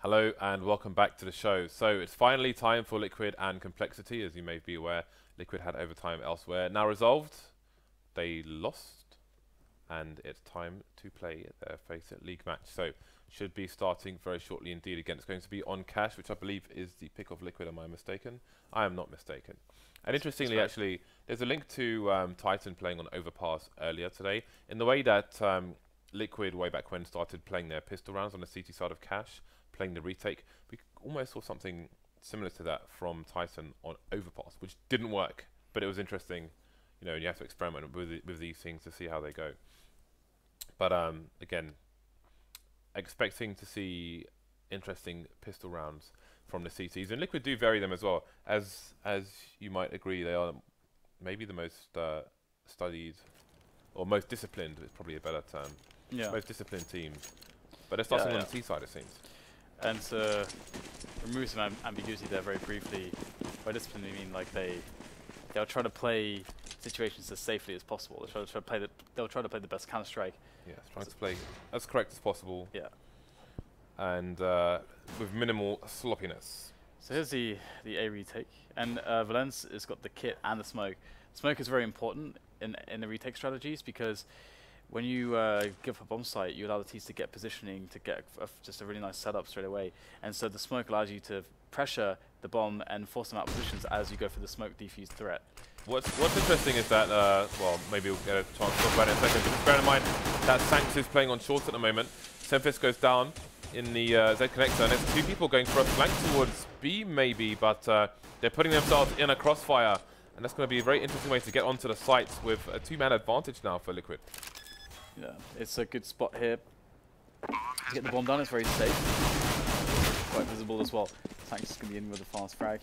Hello and welcome back to the show. So it's finally time for Liquid and Complexity. As you may be aware, Liquid had overtime elsewhere. Now resolved, they lost, and it's time to play their FACEIT League match. So should be starting very shortly indeed. Again, it's going to be on Cash, which I believe is the pick of Liquid. Am I mistaken? I am not mistaken. And interestingly, actually, there's a link to Titan playing on Overpass earlier today. In the way that Liquid, way back when, started playing their pistol rounds on the CT side of Cash, playing the retake, we almost saw something similar to that from Titan on Overpass, which didn't work, but it was interesting. You know, you have to experiment with these things to see how they go. But again, expecting to see interesting pistol rounds from the CTs, and Liquid do vary them as well. As you might agree, they are maybe the most studied, or most disciplined, is probably a better term. Yeah. Most disciplined team. But they're starting on the T side, it seems. And to remove some ambiguity there very briefly, by discipline I mean like they'll try to play situations as safely as possible. They'll try to play the best Counter-Strike. Yes, trying to play as correct as possible. Yeah. And with minimal sloppiness. So here's the A retake, and valens has got the kit and the smoke. Smoke is very important in the retake strategies because when you give a bomb site, you allow the teams to get positioning, to get just a really nice setup straight away. And so the smoke allows you to pressure the bomb and force them out of positions as you go for the smoke defuse threat. What's interesting is that, well, maybe we'll get a chance to talk about it in a second, but bear in mind that sancz is playing on short at the moment. SEMPHIS goes down in the Z connector, and there's two people going for a flank towards B maybe, but they're putting themselves in a crossfire, and that's going to be a very interesting way to get onto the sites with a two-man advantage now for Liquid. Yeah, it's a good spot here to get the bomb done. It's very safe, quite visible as well. sancz is going to be in with a fast frag.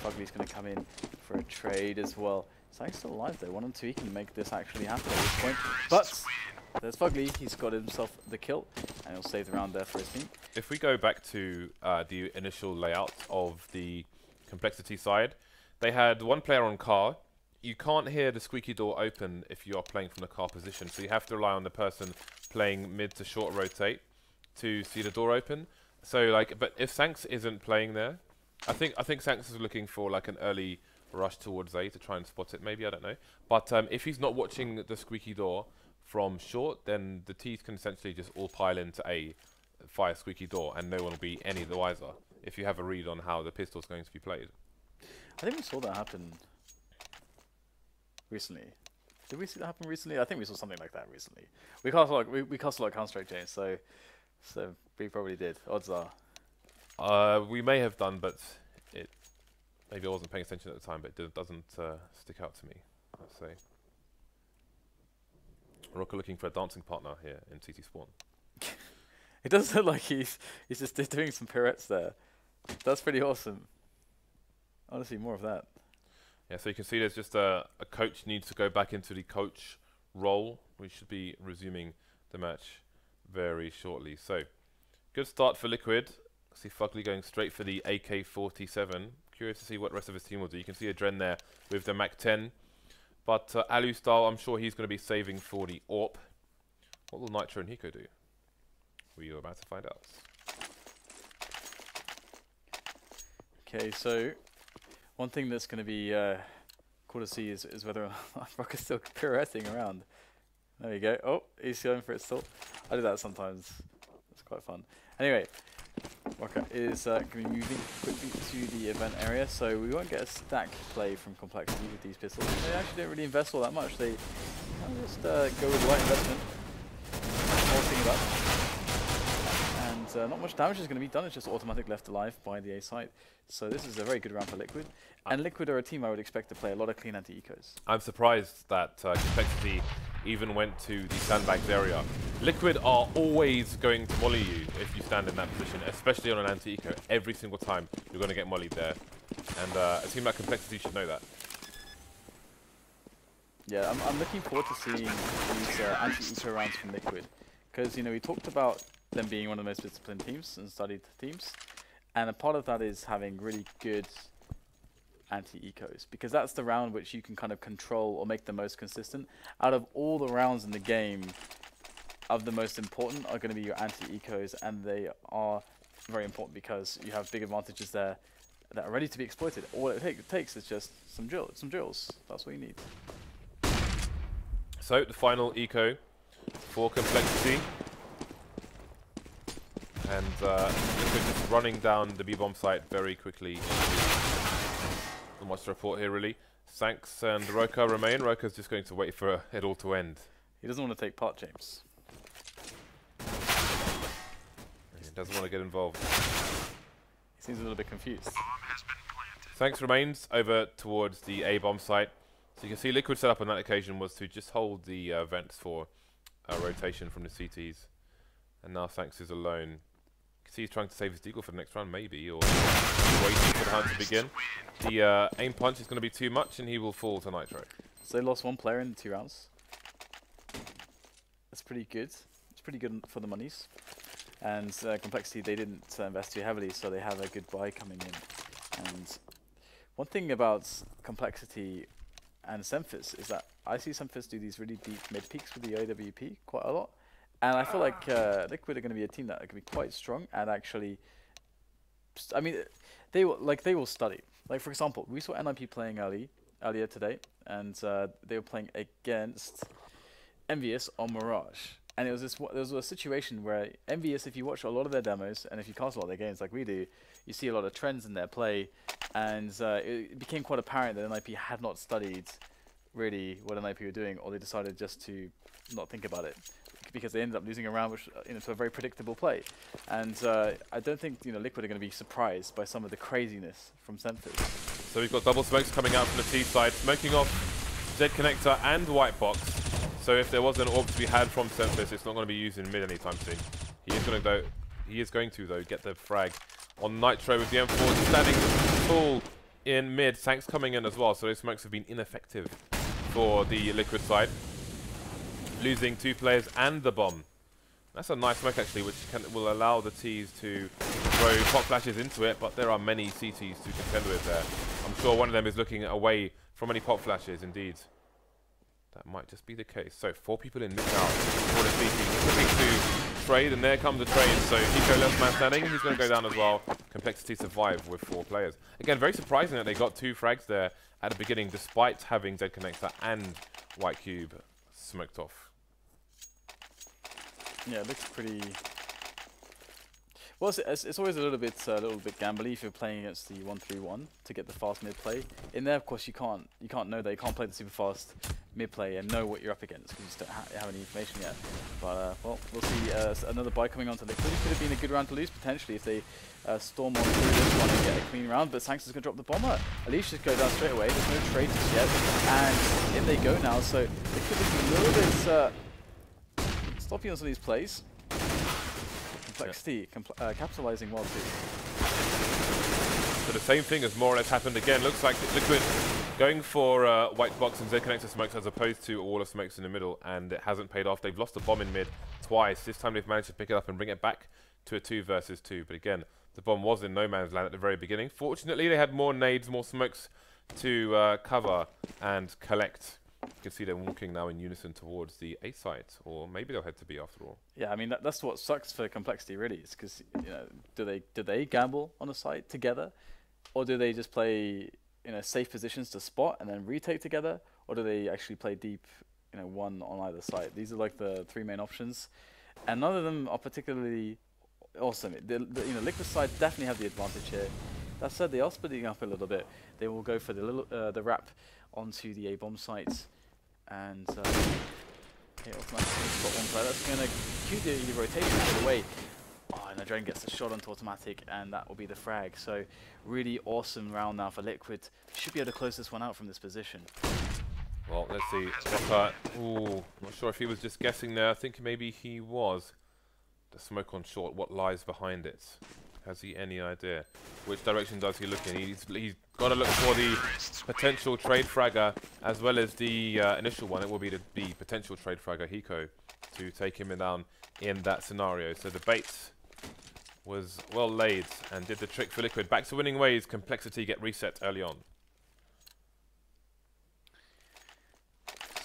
FugLy's going to come in for a trade as well. sancz still alive though, 1 and 2. He can make this actually happen at this point. But there's FugLy. He's got himself the kill, and he'll save the round there for his team. If we go back to the initial layout of the Complexity side, they had one player on car. You can't hear the squeaky door open if you are playing from the car position, so you have to rely on the person playing mid to short rotate to see the door open. So like, but if sancz isn't playing there, I think sancz is looking for like an early rush towards A to try and spot it. Maybe, I don't know. But if he's not watching the squeaky door from short, then the T's can essentially just all pile into A, fire squeaky door, and no one will be any the wiser if you have a read on how the pistol's going to be played. I think we saw that happen recently. Did we see that happen recently? I think we saw something like that recently. We cast a lot, we cast a lot of Counter-Strike, James, so we probably did. Odds are. We may have done, but maybe I wasn't paying attention at the time, but it doesn't stick out to me, I'd say. roca looking for a dancing partner here in CT Spawn. It does look like he's just doing some pirouettes there. That's pretty awesome. Honestly, more of that. Yeah, so you can see there's just a coach needs to go back into the coach role. We should be resuming the match very shortly. So, good start for Liquid. See FugLy going straight for the AK-47. Curious to see what the rest of his team will do. You can see adreN there with the Mac-10. But Alu style, I'm sure he's going to be saving for the AWP. What will Nitro and Hiko do? We are about to find out. Okay, so one thing that's going to be cool to see is whether roca's still pirouetting around. There you go. Oh, he's going for it still. I do that sometimes. It's quite fun. Anyway, roca is going to be moving quickly to the event area, so we won't get a stack play from Complexity with these pistols. They actually don't really invest all that much. They kind of just go with light investment, forcing it up. And not much damage is going to be done. It's just automatic left alive by the A site. So this is a very good round for Liquid. And Liquid are a team I would expect to play a lot of clean anti-ecos. I'm surprised that Complexity even went to the sandbags area. Liquid are always going to molly you if you stand in that position, especially on an anti-eco. Every single time you're going to get mollied there. And a team like Complexity should know that. Yeah, I'm looking forward to seeing these anti-eco rounds from Liquid. Because, you know, we talked about them being one of the most disciplined teams and studied teams. And a part of that is having really good anti-ecos, because that's the round which you can kind of control or make the most consistent. Out of all the rounds in the game, of the most important are going to be your anti-ecos, and they are very important because you have big advantages there that are ready to be exploited. All it takes is just some drills. That's what you need. So the final eco for complexity. And Liquid just running down the B-bomb site very quickly. Not much to report here, really. sancz and roca remain. Roca's just going to wait for it all to end. He doesn't want to take part, James. He doesn't want to get involved. He seems a little bit confused. sancz remains over towards the A-bomb site. So you can see Liquid setup on that occasion was to just hold the vents for rotation from the CTs. And now sancz is alone. You can see he's trying to save his deagle for the next round, maybe, or waiting for the hunt to begin. The aim punch is going to be too much, and he will fall to Nitro. So they lost one player in 2 rounds. That's pretty good. It's pretty good for the monies. And complexity, they didn't invest too heavily, so they have a good buy coming in. And one thing about complexity and SEMPHIS is that I see SEMPHIS do these really deep mid peaks with the AWP quite a lot. And I feel like Liquid are going to be a team that can be quite strong and actually, I mean, they will study. Like for example, we saw NIP playing earlier today, and they were playing against EnVyUs on Mirage. And it was there was a situation where EnVyUs, if you watch a lot of their demos and if you cast a lot of their games like we do, you see a lot of trends in their play, and it became quite apparent that NIP had not studied really what NIP were doing, or they decided just to not think about it, because they ended up losing a round which, to a very predictable play. And I don't think Liquid are going to be surprised by some of the craziness from SEMPHIS. So we've got double smokes coming out from the T side, smoking off Z Connector and White Box. So if there was an AWP to be had from SEMPHIS, it's not going to be used in mid anytime soon. He is going to though get the frag on Nitro with the M4 standing tall in mid. sancz coming in as well, so those smokes have been ineffective for the Liquid side. Losing 2 players and the bomb. That's a nice smoke actually, which will allow the T's to throw pop flashes into it, but there are many CTs to contend with there. I'm sure one of them is looking away from any pop flashes, indeed. That might just be the case. So 4 people in mid now for the CT. Looking to trade, and there comes the trade. So Hiko left man standing, and he's going to go down as well. Complexity survive with 4 players. Again, very surprising that they got 2 frags there at the beginning, despite having Z Connector and White Cube smoked off. Yeah, it looks pretty. Well, it's always a little bit gambly if you're playing against the 1-3-1 to get the fast mid play. In there, of course, you can't know that. You can't play the super fast mid play and know what you're up against because you just don't have any information yet. But well, we'll see. Another buy coming onto Liquid. It could have been a good round to lose potentially if they storm on through this one and get a clean round. But sancz is going to drop the bomber. EliGE just go down straight away. There's no trade just yet, and in they go now. So Liquid is a little bit sloppy on some of these plays. Complexity capitalizing well too. So the same thing has more or less happened again. Looks like Liquid going for White Box and Z Connector smokes as opposed to all of smokes in the middle, and it hasn't paid off. They've lost the bomb in mid twice. This time they've managed to pick it up and bring it back to a 2 versus 2. But again, the bomb was in no man's land at the very beginning. Fortunately, they had more nades, more smokes to cover and collect. You can see they're walking now in unison towards the A site, or maybe they'll head to B after all. Yeah, I mean that's what sucks for complexity really, is because do they gamble on a site together, or do they just play safe positions to spot and then retake together, or do they actually play deep, one on either side? These are like the 3 main options, and none of them are particularly awesome. The Liquid side definitely have the advantage here. That said, they are splitting up a little bit. They will go for the wrap onto the A bomb sites. And okay, autimatic spot 1 player. That's going to cue the rotation out of the way. Oh, and adreN gets a shot onto autimatic, and that will be the frag. So really awesome round now for Liquid. Should be able to close this one out from this position. Well, let's see. roca, ooh, not sure if he was just guessing there. I think maybe he was. The smoke on short, what lies behind it? Has he any idea? Which direction does he look in? He's got to look for the potential trade fragger as well as the initial one. It will be the potential trade fragger Hiko to take him down in that scenario. So the bait was well laid and did the trick for Liquid. Back to winning ways. Complexity get reset early on.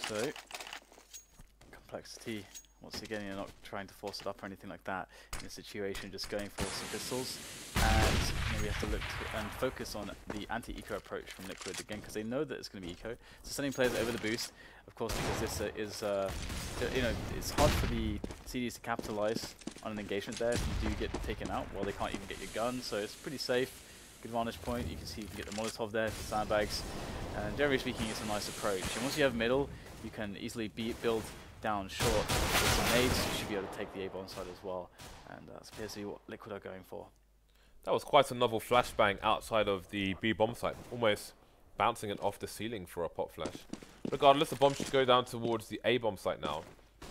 So complexity Once again, you're not trying to force it up or anything like that in a situation, just going for some pistols. And we have to look and focus on the anti-eco approach from Liquid again, because they know that it's going to be eco. So sending players over the boost, of course, because this is, you know, it's hard for the CDs to capitalize on an engagement there if you do get taken out. Well, they can't even get your gun, so it's pretty safe. Good vantage point. You can see you can get the Molotov there for sandbags. And generally speaking, it's a nice approach. And once you have middle, you can easily build down short with some nades. You should be able to take the A-bomb side as well. And that appears to be what Liquid are going for. That was quite a novel flashbang outside of the B bomb site, almost bouncing it off the ceiling for a pop flash. Regardless, the bomb should go down towards the A bomb site now.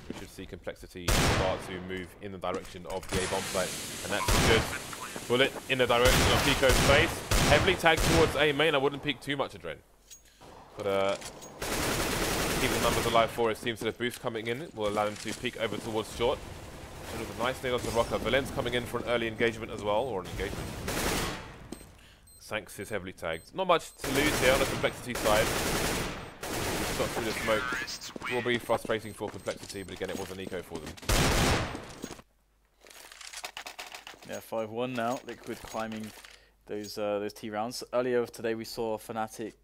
We should see Complexity start to move in the direction of the A bomb site, and that's a good bullet in the direction of Hiko's face. Heavily tagged towards A main. I wouldn't peek too much, adreN. But keep the numbers alive for it. Seems that a boost coming in will allow him to peek over towards short. And with a nice nail onto roca. Valens coming in for an early engagement as well, or an engagement. sancz is heavily tagged. Not much to lose here on the Complexity side. Shot through the smoke will be frustrating for Complexity, but again, it was an eco for them. Yeah, 5-1 now. Liquid climbing those T rounds. Earlier today, we saw Fnatic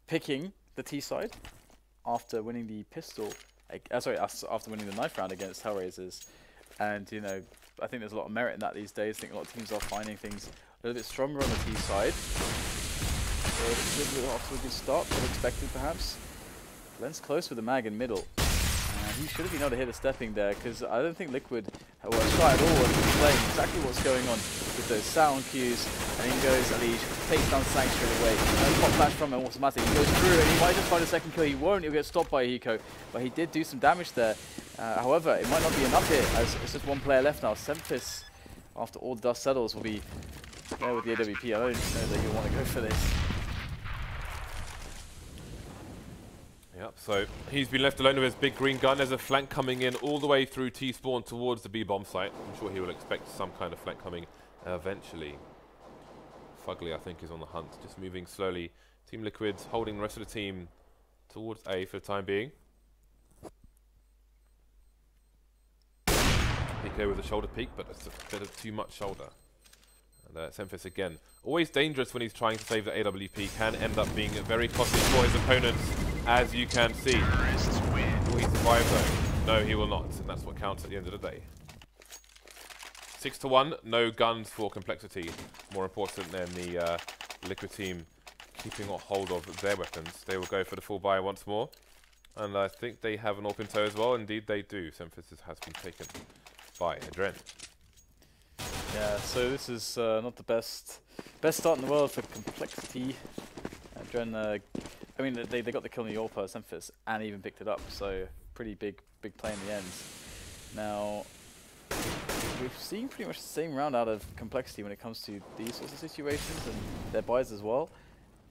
picking the T side after winning the pistol. After winning the knife round against HellRaisers, and you know, I think there's a lot of merit in that these days. I think a lot of teams are finding things a little bit stronger on the T side. So it's off to a good start, unexpected perhaps. Len's close with the mag in middle. He should have been able to hit a stepping there, because I don't think Liquid were shy at all and playing exactly what's going on with those sound cues. And in goes EliGE, takes down sancz straight away. No pop flash from him, autimatic. He goes through and he might just find a second kill. He won't, he'll get stopped by Hiko. But he did do some damage there. However, it might not be enough here, as it's just one player left now. SEMPHIS, after all the dust settles, will be there with the AWP. I don't know that you'll want to go for this. Yep, so he's been left alone with his big green gun. There's a flank coming in all the way through T-spawn towards the B-bomb site. I'm sure he will expect some kind of flank coming eventually. FugLy, I think, is on the hunt, just moving slowly. Team Liquid holding the rest of the team towards A for the time being. Hiko with a shoulder peek, but it's a bit of too much shoulder. And SEMPHIS again, always dangerous when he's trying to save the AWP, can end up being very costly for his opponents, as you can see. Will he survive though? No, he will not, and that's what counts at the end of the day. 6-1, no guns for Complexity. More important than the Liquid team keeping a hold of their weapons. They will go for the full buy once more. And I think they have an open toe as well. Indeed they do. SEMPHIS has been taken by adreN. Yeah, so this is not the best start in the world for Complexity. adreN, I mean, they got the kill in the AWP, SEMPHIS, and even picked it up, so pretty big play in the end. Now, we've seen pretty much the same round out of Complexity when it comes to these sorts of situations and their buys as well.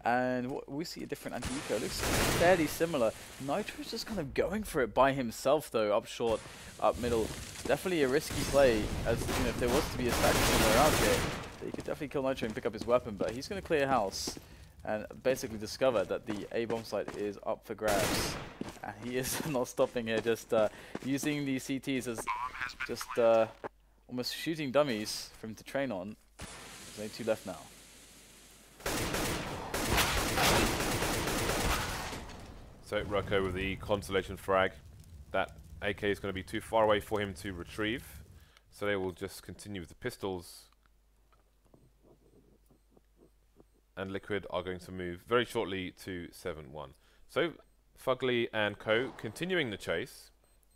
And we see a different anti-eco. It looks fairly similar. Nitro's just kind of going for it by himself, though, up short, up middle. Definitely a risky play, as you know, if there was to be a stack somewhere around here, he could definitely kill Nitro and pick up his weapon, but he's going to clear house and basically discover that the A-bomb site is up for grabs. And he is not stopping here, just using these CTs as just almost shooting dummies for him to train on. There's only 2 left now. So roca with the consolation frag. That AK is going to be too far away for him to retrieve. So they will just continue with the pistols. And Liquid are going to move very shortly to 7-1. So FugLy and Co continuing the chase.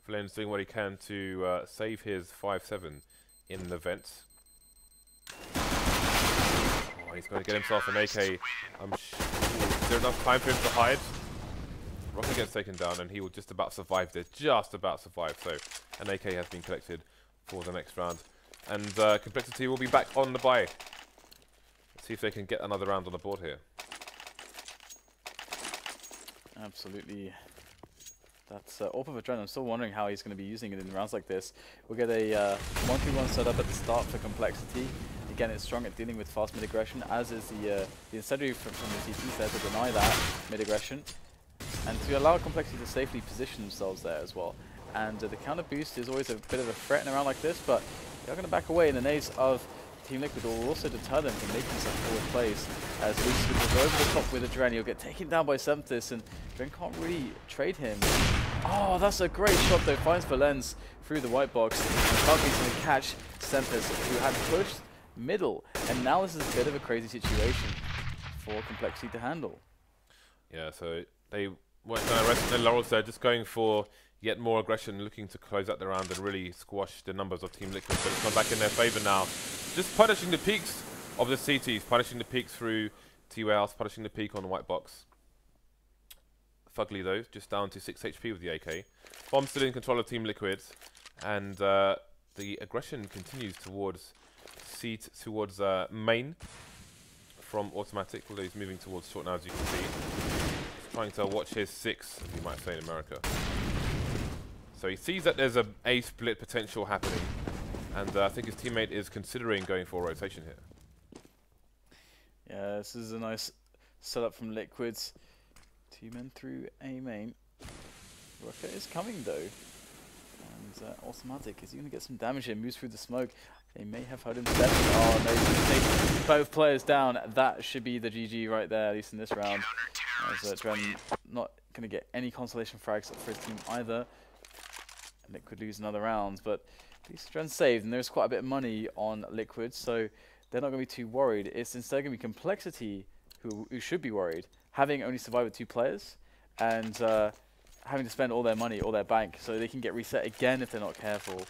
Flynn's doing what he can to save his 5-7 in the vent. Oh, he's going to get himself an AK. Is there enough time for him to hide? roca gets taken down and he will just about survive there. Just about survive. So an AK has been collected for the next round. And Complexity will be back on the buy. See if they can get another round on the board here. Absolutely. That's AWP of adreN. I'm still wondering how he's going to be using it in rounds like this. We'll get a 1-2-1 setup at the start for Complexity. Again, it's strong at dealing with fast mid-aggression, as is the incendiary from the CTs there to deny that mid-aggression. And to allow Complexity to safely position themselves there as well. and the counter boost is always a bit of a threat in a round like this, but they're going to back away, and the nades of Team Liquid will also deter them from making some forward plays. As Lucius will go over the top with adreN, he'll get taken down by SEMPHIS, and adreN can't really trade him. Oh, that's a great shot though, finds valens through the white box, and FugLy's going to catch SEMPHIS, who had pushed middle, and now this is a bit of a crazy situation for Complexity to handle. Yeah, so they weren't going to rest their laurels there, just going for yet more aggression, looking to close out the round and really squash the numbers of Team Liquid, but it's come back in their favour now. Just punishing the peaks of the CTs, punishing the peaks through T-Warehouse, punishing the peak on the white box. FugLy though, just down to 6 HP with the AK. Bomb still in control of Team Liquid, and the aggression continues towards main from autimatic, although he's moving towards short now, as you can see. He's trying to watch his 6, as you might say in America. So he sees that there's a split potential happening, and I think his teammate is considering going for a rotation here. Yeah, this is a nice setup from Liquids. 2 men through A main. Roca is coming though, and autimatic is going to get some damage here. Moves through the smoke. They may have heard him step. Oh no, he's going to take both players down. That should be the GG right there, at least in this round. As adreN not going to get any consolation frags for his team either. Liquid lose another round, but at least adreN saved, and there's quite a bit of money on Liquid, so they're not going to be too worried. It's instead going to be Complexity who should be worried, having only survived with 2 players, and having to spend all their money, all their bank, so they can get reset again if they're not careful.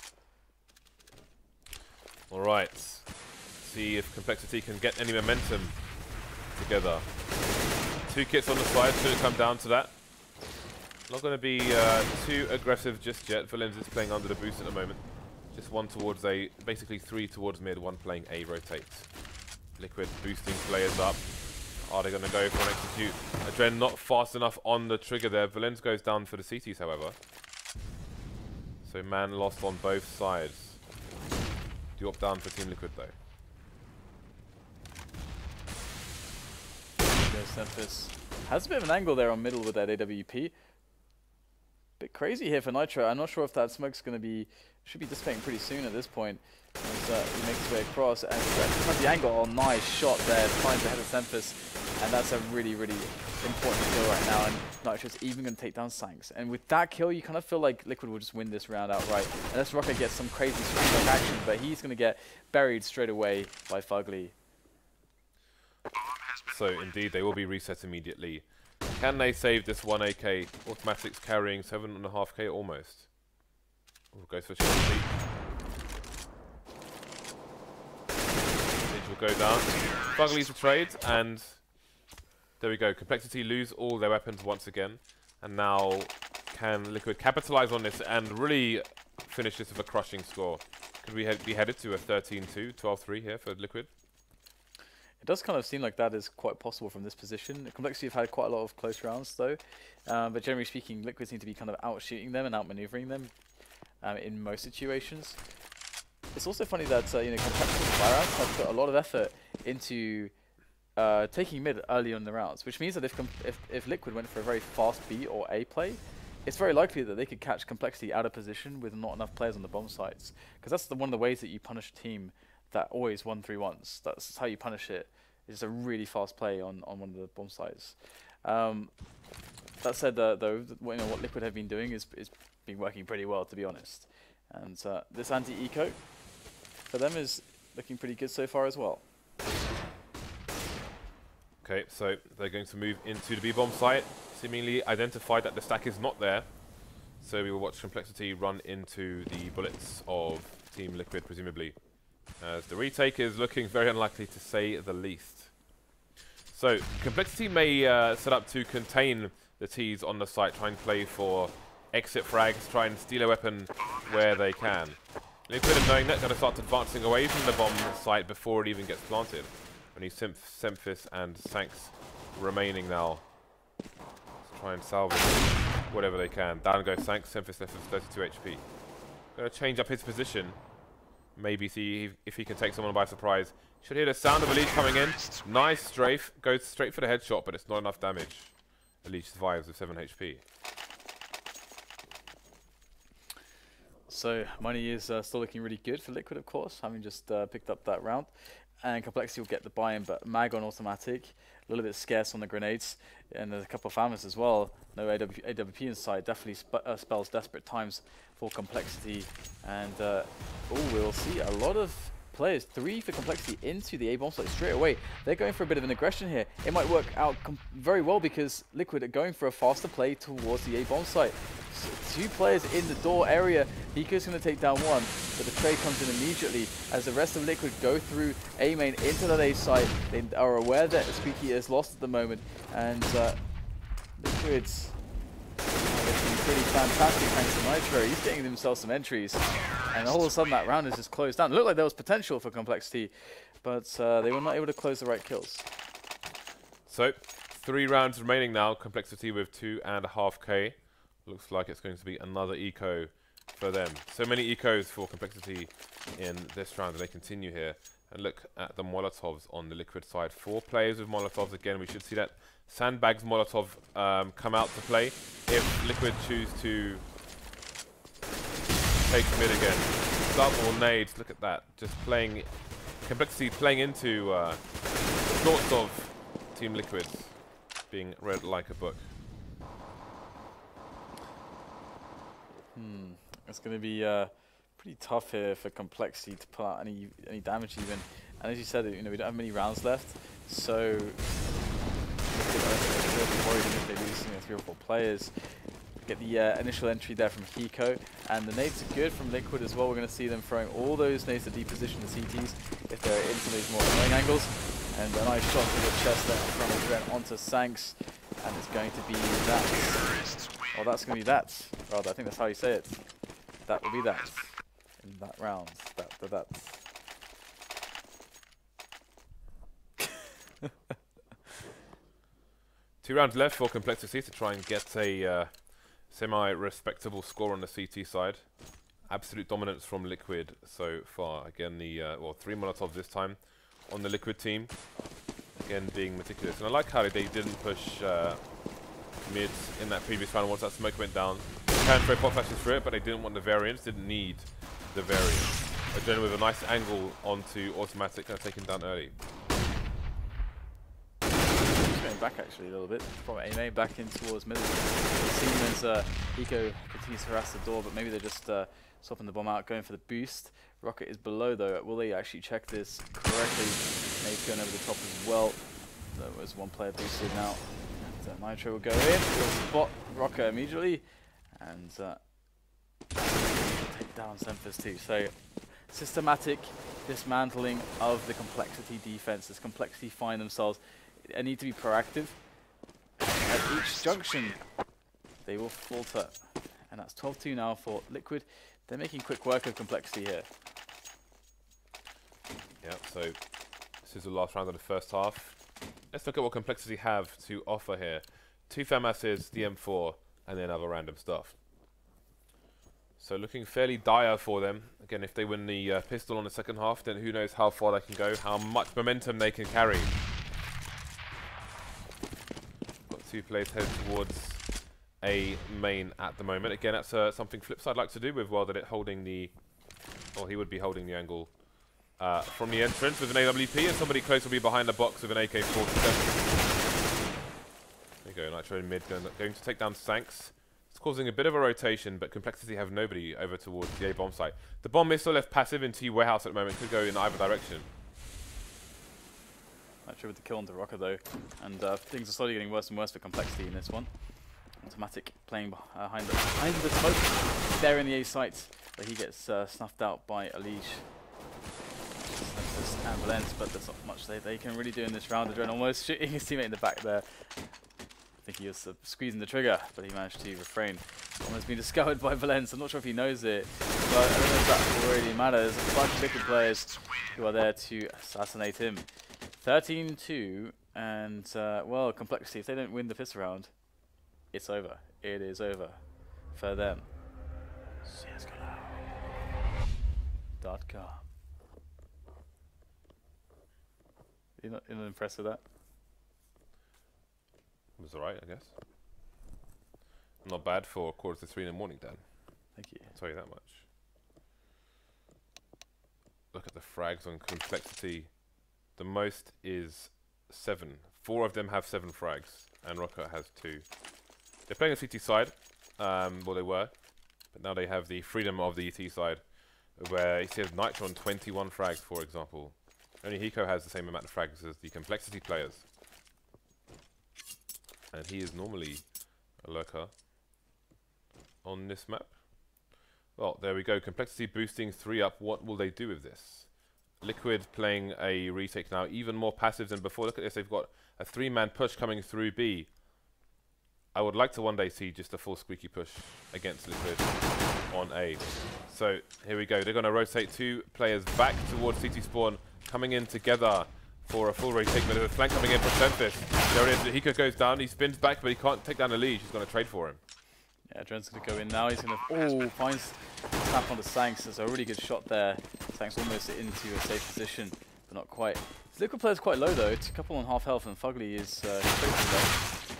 Alright, see if Complexity can get any momentum together. 2 kits on the side, should it come down to that? Not going to be too aggressive just yet. Valens is playing under the boost at the moment. Just 1 towards A, basically 3 towards mid, 1 playing A rotate. Liquid boosting players up. Are they going to go for an execute? adreN not fast enough on the trigger there. Valens goes down for the CTs, however. So man lost on both sides. Drop down for Team Liquid though. There's SEMPHIS. Has a bit of an angle there on middle with that AWP. Bit crazy here for Nitro. I'm not sure if that smoke's going to be... should be dissipating pretty soon at this point. As he makes his way across, and has the angle. Oh, nice shot there. Finds ahead of SEMPHIS, and that's a really, really important kill right now. And Nitro's even going to take down sancz. And with that kill, you kind of feel like Liquid will just win this round outright. Unless roca gets some crazy swing action, but he's going to get buried straight away by FugLy. So indeed, they will be reset immediately. Can they save this 1 AK? Automatic's carrying 7.5k almost. Ooh, goes for short lead. Will go down. FugLy's a trade, and there we go. Complexity lose all their weapons once again, and now can Liquid capitalize on this and really finish this with a crushing score? Could we be headed to a 13-2, 12-3 here for Liquid? It does kind of seem like that is quite possible from this position. Complexity have had quite a lot of close rounds though, but generally speaking, Liquid seem to be kind of out-shooting them and out-maneuvering them in most situations. It's also funny that Complexity Firehouse have put a lot of effort into taking mid early on in the rounds, which means that if Liquid went for a very fast B or A play, it's very likely that they could catch Complexity out of position with not enough players on the bomb sites. Because that's one of the ways that you punish a team that always 1-3-1s. That's how you punish it. It's a really fast play on one of the bomb sites. That said, though, what Liquid have been doing is been working pretty well, to be honest. And this anti-eco for them is looking pretty good so far as well. Okay, so they're going to move into the B-bomb site. Seemingly identified that the stack is not there. So we will watch Complexity run into the bullets of Team Liquid, presumably. As the retake is looking very unlikely, to say the least. So Complexity may set up to contain the T's on the site, try and play for exit frags, try and steal a weapon where they can. Liquid, knowing that, going to start advancing away from the bomb site before it even gets planted. Only SEMPHIS and sancz remaining now. Let's try and salvage whatever they can. Down goes sancz, SEMPHIS left with 32 HP. Going to change up his position. Maybe see if he can take someone by surprise. Should hear the sound of EliGE coming in. Nice strafe. Goes straight for the headshot, but it's not enough damage. EliGE survives with 7 HP. So money is still looking really good for Liquid, of course, having just picked up that round. And Complexity will get the buy-in, but Mag on autimatic, a little bit scarce on the grenades, and there's a couple of famines as well. No AWP inside, definitely spells desperate times for Complexity. And we'll see a lot of players, 3 for Complexity into the A-bomb site straight away. They're going for a bit of an aggression here. It might work out very well because Liquid are going for a faster play towards the A-bomb site. So 2 players in the door area. Hiko's going to take down 1, but the trade comes in immediately as the rest of Liquid go through A main into that A site. They are aware that Squeaky is lost at the moment, and Liquid's looking pretty fantastic thanks to Nitro. He's getting himself some entries, and all of a sudden that round is just closed down. It looked like there was potential for Complexity, but they were not able to close the right kills. So 3 rounds remaining now. Complexity with 2.5k. Looks like it's going to be another eco for them. So many ecos for Complexity in this round, and they continue here. And look at the Molotovs on the Liquid side. 4 players with Molotovs again. We should see that Sandbags Molotov come out to play if Liquid choose to take mid again. Double nades, look at that. Just playing, Complexity playing into the thoughts of Team Liquid being read like a book. It's going to be pretty tough here for Complexity to pull out any damage even. And as you said, we don't have many rounds left, so they'll be worried if they lose 3 or 4 players. Get the initial entry there from Hiko, and the nades are good from Liquid as well. We're going to see them throwing all those nades to deposition the CTs if they're in some of these more annoying angles. And a nice shot to the chest there from adreN onto sancz, and it's going to be that. Oh, that's going to be that. Rather, I think that's how you say it. That will be that in that round. That. 2 rounds left for Complexity to try and get a semi-respectable score on the CT side. Absolute dominance from Liquid so far. Again, the 3 Molotovs this time on the Liquid team. Again, being meticulous. And I like how they didn't push mid in that previous round once that smoke went down. Can throw pop flashes through it, but they didn't want the variance, didn't need the variance. adreN with a nice angle onto autimatic and taken down early. Just going back actually a little bit from A main back in towards middle. It seems as Hiko continues to harass the door, but maybe they're just swapping the bomb out, going for the boost. Rocket is below though. Will they actually check this correctly? Nate's going over the top as well. There was 1 player boosted now. And, Nitro will go in. He'll spot Rocket immediately. And take down SEMPHIS too. So systematic dismantling of the Complexity defense. As Complexity find themselves, they need to be proactive. At each junction, they will falter. And that's 12-2 now for Liquid. They're making quick work of Complexity here. Yeah, so this is the last round of the first half. Let's look at what Complexity have to offer here. 2 FAMASs, the M4, and then other random stuff. So looking fairly dire for them. Again, if they win the pistol on the second half, then who knows how far they can go, how much momentum they can carry. Got 2 players headed towards A main at the moment. Again, that's something FlipSid like to do with World Edit holding the... Well, he would be holding the angle from the entrance with an AWP, and somebody close will be behind the box with an AK-47. There you go, Nitro in mid, going to take down sancz. It's causing a bit of a rotation, but Complexity have nobody over towards the A-bomb site. The bomb is still left passive in T warehouse at the moment, could go in either direction. Nitro with the kill onto Rocker though, and things are slowly getting worse and worse for Complexity in this one. autimatic playing behind the smoke there in the A site, but he gets snuffed out by EliGE and valens, but there's not much they can really do in this round. adreN almost shooting his teammate in the back there. I think he was squeezing the trigger, but he managed to refrain. Almost been discovered by valens. I'm not sure if he knows it, but I don't know if that already matters. There's a bunch of Liquid players who are there to assassinate him. 13-2, and well, Complexity, if they don't win the fifth round, it's over. It is over for them. CSGO.com. You're not impressed with that? It was alright, I guess. Not bad for 2:45 in the morning, Dan. Thank you. I'll tell you that much. look at the frags on complexity. The most is 7. 4 of them have 7 frags, and roca has 2. They're playing a CT side. Well, they were, but now they have the freedom of the ET side, where you see Nitro on 21 frags, for example. Only Hiko has the same amount of frags as the complexity players. And he is normally a lurker on this map. Well, there we go. Complexity boosting 3 up. What will they do with this? Liquid playing a retake now, even more passive than before. Look at this. They've got a 3-man push coming through B. I would like to one day see just a full squeaky push against Liquid on A. So here we go. They're going to rotate 2 players back towards CT spawn, coming in together for a full retake. But there's a flank coming in from SEMPHIS. There it is. Hiko goes down. He spins back, but he can't take down EliGE. He's going to trade for him. Yeah, adreN's going to go in now. He's going to, finds snap on the sancz. There's a really good shot there. sancz almost into a safe position, but not quite. The Liquid player's quite low though. It's a couple on half health, and FugLy is crazy low.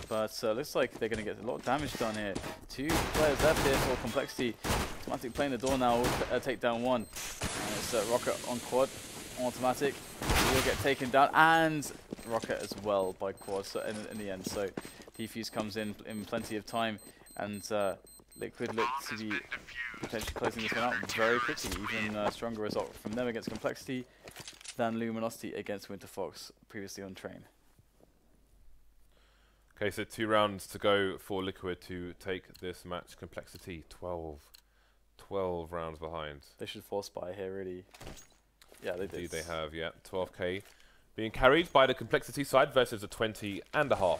But looks like they're going to get a lot of damage done here. 2 players left here for complexity. autimatic playing the door now. Will take down 1. And it's roca on quad. autimatic. He will get taken down, and roca as well by quad. So in the end, so defuse comes in plenty of time, and Liquid look to be potentially closing this one out very quickly. Even a stronger result from them against complexity than Luminosity against Winterfox previously on train. Okay, so 2 rounds to go for Liquid to take this match. Complexity 12 rounds behind. They should force buy here, really. Yeah, they did. Indeed they have, yeah. 12k being carried by the complexity side versus a 20.5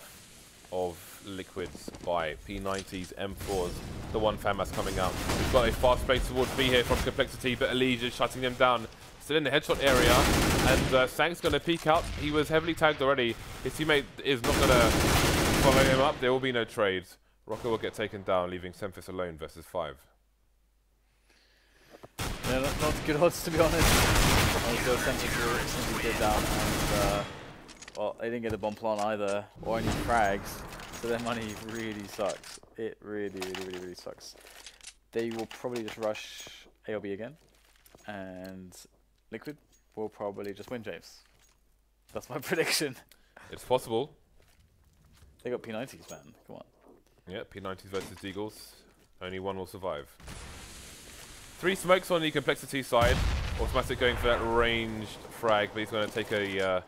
of Liquid's by P90s, M4s, the one FAMAS coming out. We've got a fast pace towards B here from complexity, but EliGE is shutting them down. Still in the headshot area, and sancz going to peek out. He was heavily tagged already. His teammate is not going to follow him up. There will be no trades. roca will get taken down, leaving SEMPHIS alone versus 5. Yeah, not good odds, to be honest. Until SEMPHIS will simply get down, and well, they didn't get the bomb plant either, or any frags, so their money really sucks. It really sucks. They will probably just rush A or B again, and Liquid will probably just win, James. That's my prediction. It's possible. They got P90s, man. Come on. Yeah, P90s versus Deagles. Only one will survive. 3 smokes on the complexity side. autimatic going for that ranged frag, but he's going to take a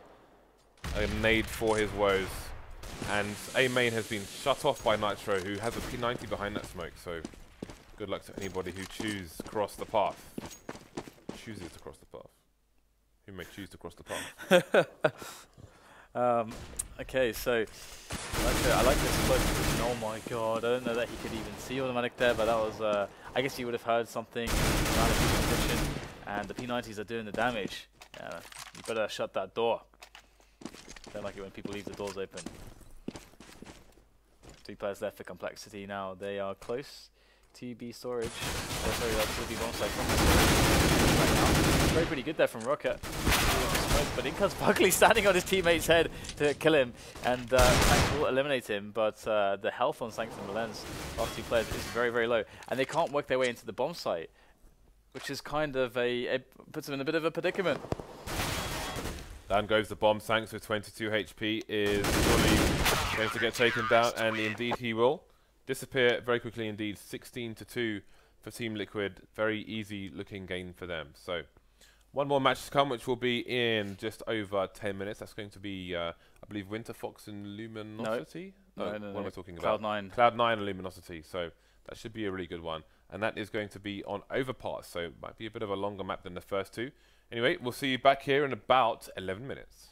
nade for his woes. And A main has been shut off by Nitro, who has a P90 behind that smoke. So good luck to anybody who chooses to cross the path. Who may choose to cross the path. Okay, so I like this close position. Oh my god, I don't know that he could even see autimatic there, but that was, I guess he would have heard something around the position, and the P90s are doing the damage. You better shut that door. Don't like it when people leave the doors open. 3 players left for complexity now. They are close to B storage. Oh, sorry, that's will be bomb site from right now. Very pretty good there from roca. But in comes FugLy standing on his teammate's head to kill him, and sancz will eliminate him, but the health on sancz and valens, last 2 players, is very low, and they can't work their way into the bomb site, which is kind of puts them in a bit of a predicament. Down goes the bomb. sancz with 22 HP is surely going to get taken down, and indeed he will. Disappear very quickly indeed. 16-2 for Team Liquid. Very easy looking game for them. So one more match to come, which will be in just over 10 minutes. That's going to be, I believe, Winterfox and Luminosity? No, what am I talking about? Cloud9. Cloud9 and Luminosity. So that should be a really good one. And that is going to be on Overpass. So it might be a bit of a longer map than the first 2. Anyway, we'll see you back here in about 11 minutes.